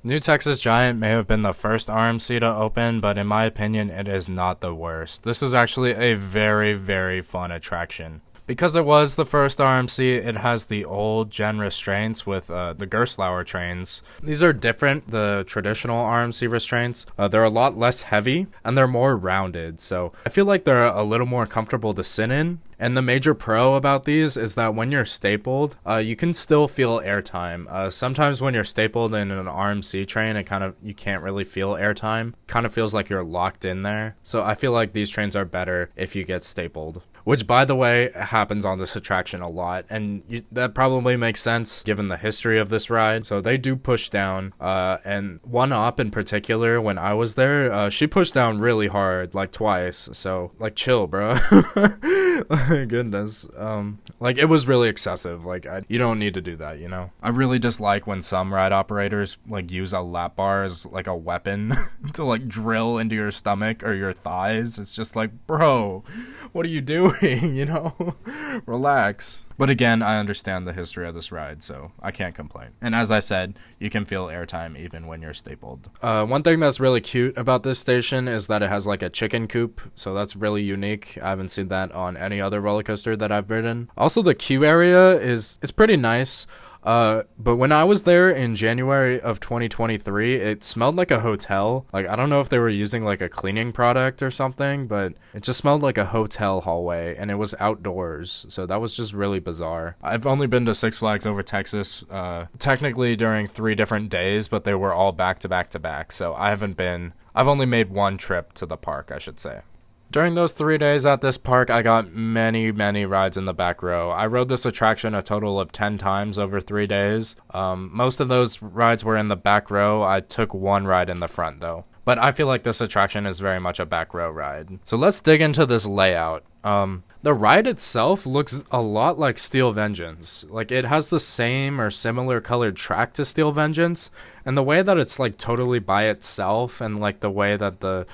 New Texas Giant may have been the first RMC to open, but in my opinion, it is not the worst. This is actually a very, very fun attraction. Because it was the first RMC, it has the old gen restraints with the Gerstlauer trains. These are different, the traditional RMC restraints. They're a lot less heavy and they're more rounded, so I feel like they're a little more comfortable to sit in. And the major pro about these is that when you're stapled, you can still feel airtime. Sometimes when you're stapled in an RMC train, you can't really feel airtime. Kind of feels like you're locked in there. So I feel like these trains are better if you get stapled. Which, by the way, happens on this attraction a lot, and that probably makes sense given the history of this ride. So they do push down, and one op in particular, when I was there, she pushed down really hard, like twice. So, like, chill, bro. Goodness. Like, it was really excessive. Like, you don't need to do that, you know? I really dislike when some ride operators, like, use a lap bar as, like, a weapon to, like, drill into your stomach or your thighs. It's just like, bro, what are you doing? You know, relax. But again, I understand the history of this ride, so I can't complain. And as I said, you can feel airtime even when you're stapled. One thing that's really cute about this station is that it has like a chicken coop, so that's really unique. I haven't seen that on any other roller coaster that I've ridden. Also, the queue area is pretty nice. But when I was there in January of 2023, it smelled like a hotel. Like, I don't know if they were using like a cleaning product or something, but it just smelled like a hotel hallway, and it was outdoors. So that was just really bizarre. I've only been to Six Flags Over Texas, technically during 3 different days, but they were all back to back to back. So I've only made one trip to the park, I should say. During those 3 days at this park, I got many, many rides in the back row. I rode this attraction a total of 10 times over 3 days. Most of those rides were in the back row. I took one ride in the front, though. But I feel like this attraction is very much a back row ride. So let's dig into this layout. The ride itself looks a lot like Steel Vengeance. Like, it has the same or similar colored track to Steel Vengeance, and the way that it's like totally by itself, and like the way that the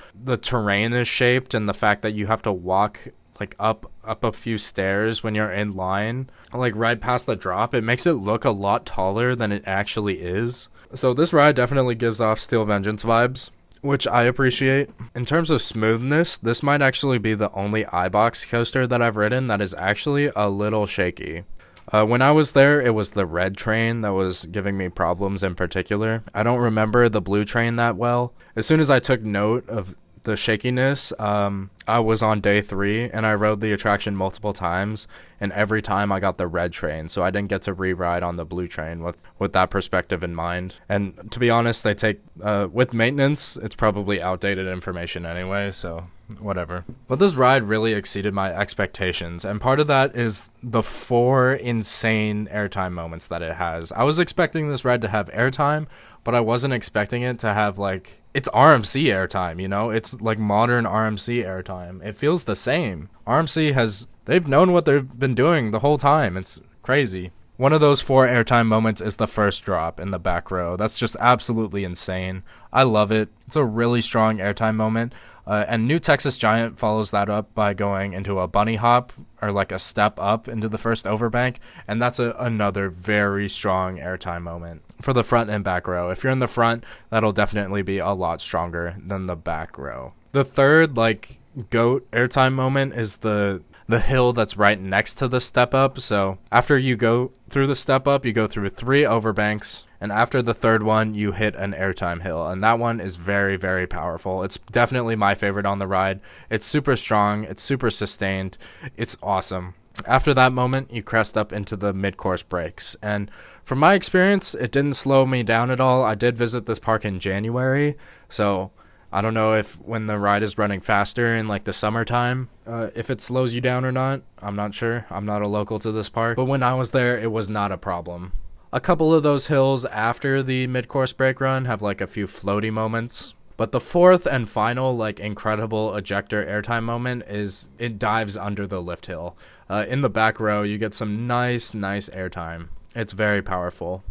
terrain is shaped, and the fact that you have to walk like up a few stairs when you're in line, like right past the drop, it makes it look a lot taller than it actually is. So this ride definitely gives off Steel Vengeance vibes, which I appreciate. In terms of smoothness, this might actually be the only iBox coaster that I've ridden that is actually a little shaky. When I was there, it was the red train that was giving me problems in particular. I don't remember the blue train that well. As soon as I took note of the shakiness, I was on day 3 and I rode the attraction multiple times, and every time I got the red train, so I didn't get to re-ride on the blue train with that perspective in mind. And to be honest, they take with maintenance, it's probably outdated information anyway, so whatever. But this ride really exceeded my expectations, and part of that is the 4 insane airtime moments that it has. I was expecting this ride to have airtime, but I wasn't expecting it to have, like, it's RMC airtime, you know? It's like modern RMC airtime. It feels the same. They've known what they've been doing the whole time. It's crazy. One of those 4 airtime moments is the first drop in the back row. That's just absolutely insane. I love it. It's a really strong airtime moment. And New Texas Giant follows that up by going into a bunny hop, or like a step up into the first overbank, and that's another very strong airtime moment for the front and back row. If you're in the front, that'll definitely be a lot stronger than the back row. The third, like, goat airtime moment is the hill that's right next to the step up. So after you go through the step up, you go through 3 overbanks, and after the third one, you hit an airtime hill, and that one is very, very powerful. It's definitely my favorite on the ride. It's super strong, it's super sustained, it's awesome. After that moment, you crest up into the mid-course brakes, and from my experience, it didn't slow me down at all. I did visit this park in January, so I don't know if when the ride is running faster in like the summertime, if it slows you down or not. I'm not sure. I'm not a local to this park, but when I was there, it was not a problem. A couple of those hills after the mid-course brake run have like a few floaty moments, but the fourth and final like incredible ejector airtime moment is it dives under the lift hill. In the back row, you get some nice airtime. It's very powerful.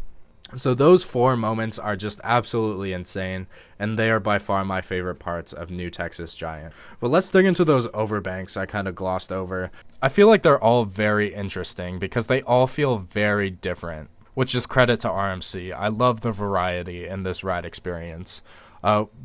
So those 4 moments are just absolutely insane, and they are by far my favorite parts of New Texas Giant. But let's dig into those overbanks I kind of glossed over. I feel like they're all very interesting because they all feel very different. which is credit to RMC. I love the variety in this ride experience.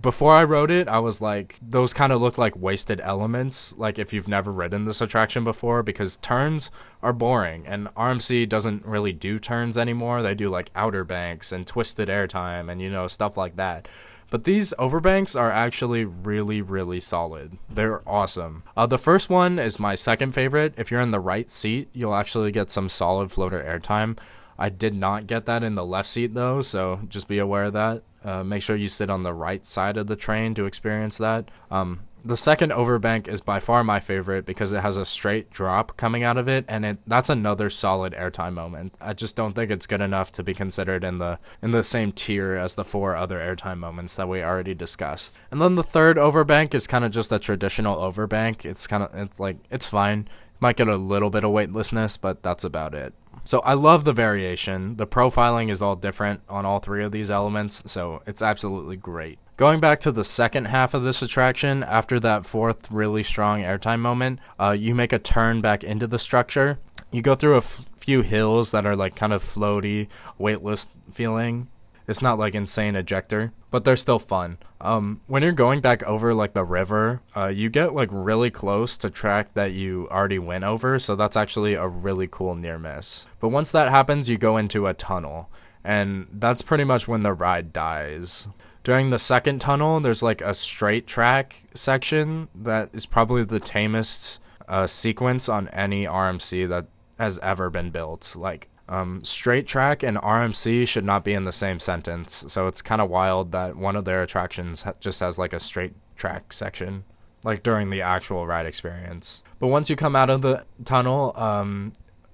Before I rode it, I was like, those kind of look like wasted elements, like if you've never ridden this attraction before, because turns are boring, and RMC doesn't really do turns anymore. They do like outer banks and twisted airtime and, you know, stuff like that. But these overbanks are actually really, really solid. They're awesome. The first one is my second favorite. If you're in the right seat, you'll actually get some solid floater airtime. I did not get that in the left seat though, so just be aware of that. Make sure you sit on the right side of the train to experience that. The second overbank is by far my favorite because it has a straight drop coming out of it, and that's another solid airtime moment. I just don't think it's good enough to be considered in the same tier as the 4 other airtime moments that we already discussed. And then the third overbank is kind of just a traditional overbank. It's fine. Might get a little bit of weightlessness, but that's about it. So I love the variation. The profiling is all different on all 3 of these elements, so it's absolutely great. Going back to the second half of this attraction, after that 4th really strong airtime moment, you make a turn back into the structure. You go through a few hills that are like kind of floaty, weightless feeling. It's not like insane ejector, but they're still fun. When you're going back over like the river, you get like really close to track that you already went over, so that's actually a really cool near miss. But once that happens, you go into a tunnel, and that's pretty much when the ride dies. During the second tunnel, there's like a straight track section that is probably the tamest sequence on any RMC that has ever been built. Like, straight track and RMC should not be in the same sentence, so it's kind of wild that one of their attractions just has like a straight track section, like during the actual ride experience. But once you come out of the tunnel,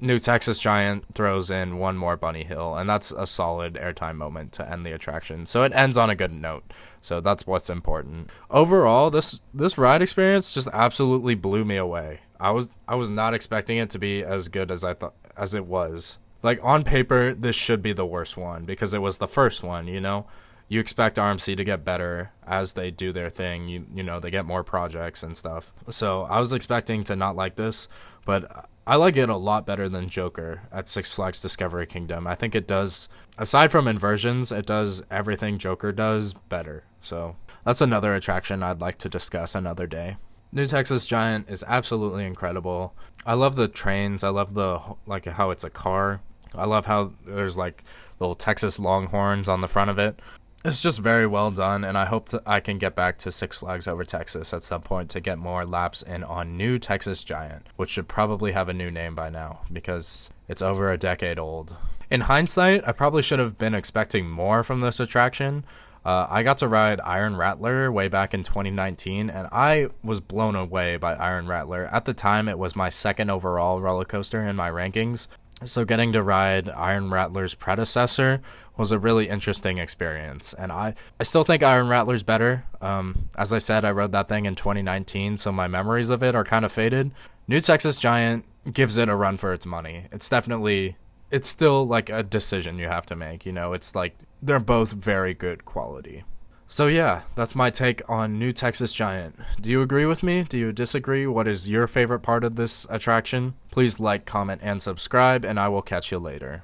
New Texas Giant throws in one more bunny hill, and that's a solid airtime moment to end the attraction. So it ends on a good note. So that's what's important. Overall, this ride experience just absolutely blew me away. I was not expecting it to be as good as I thought as it was. Like, on paper, this should be the worst one because it was the first one, you know? You expect RMC to get better as they do their thing. You know, they get more projects and stuff. So I was expecting to not like this, but I like it a lot better than Joker at Six Flags Discovery Kingdom. I think it does, aside from inversions, it does everything Joker does better. So that's another attraction I'd like to discuss another day. New Texas Giant is absolutely incredible. I love the trains. I love how it's a car. I love how there's like little Texas Longhorns on the front of it. It's just very well done, and I hope I can get back to Six Flags Over Texas at some point to get more laps in on New Texas Giant, which should probably have a new name by now because it's over a decade old. In hindsight, I probably should have been expecting more from this attraction. I got to ride Iron Rattler way back in 2019, and I was blown away by Iron Rattler. At the time, it was my second overall roller coaster in my rankings. So getting to ride Iron Rattler's predecessor was a really interesting experience. And I still think Iron Rattler's better. As I said, I rode that thing in 2019, so my memories of it are kind of faded. New Texas Giant gives it a run for its money. It's still like a decision you have to make. You know, it's like they're both very good quality. So yeah, that's my take on New Texas Giant. Do you agree with me? Do you disagree? What is your favorite part of this attraction? Please like, comment, and subscribe, and I will catch you later.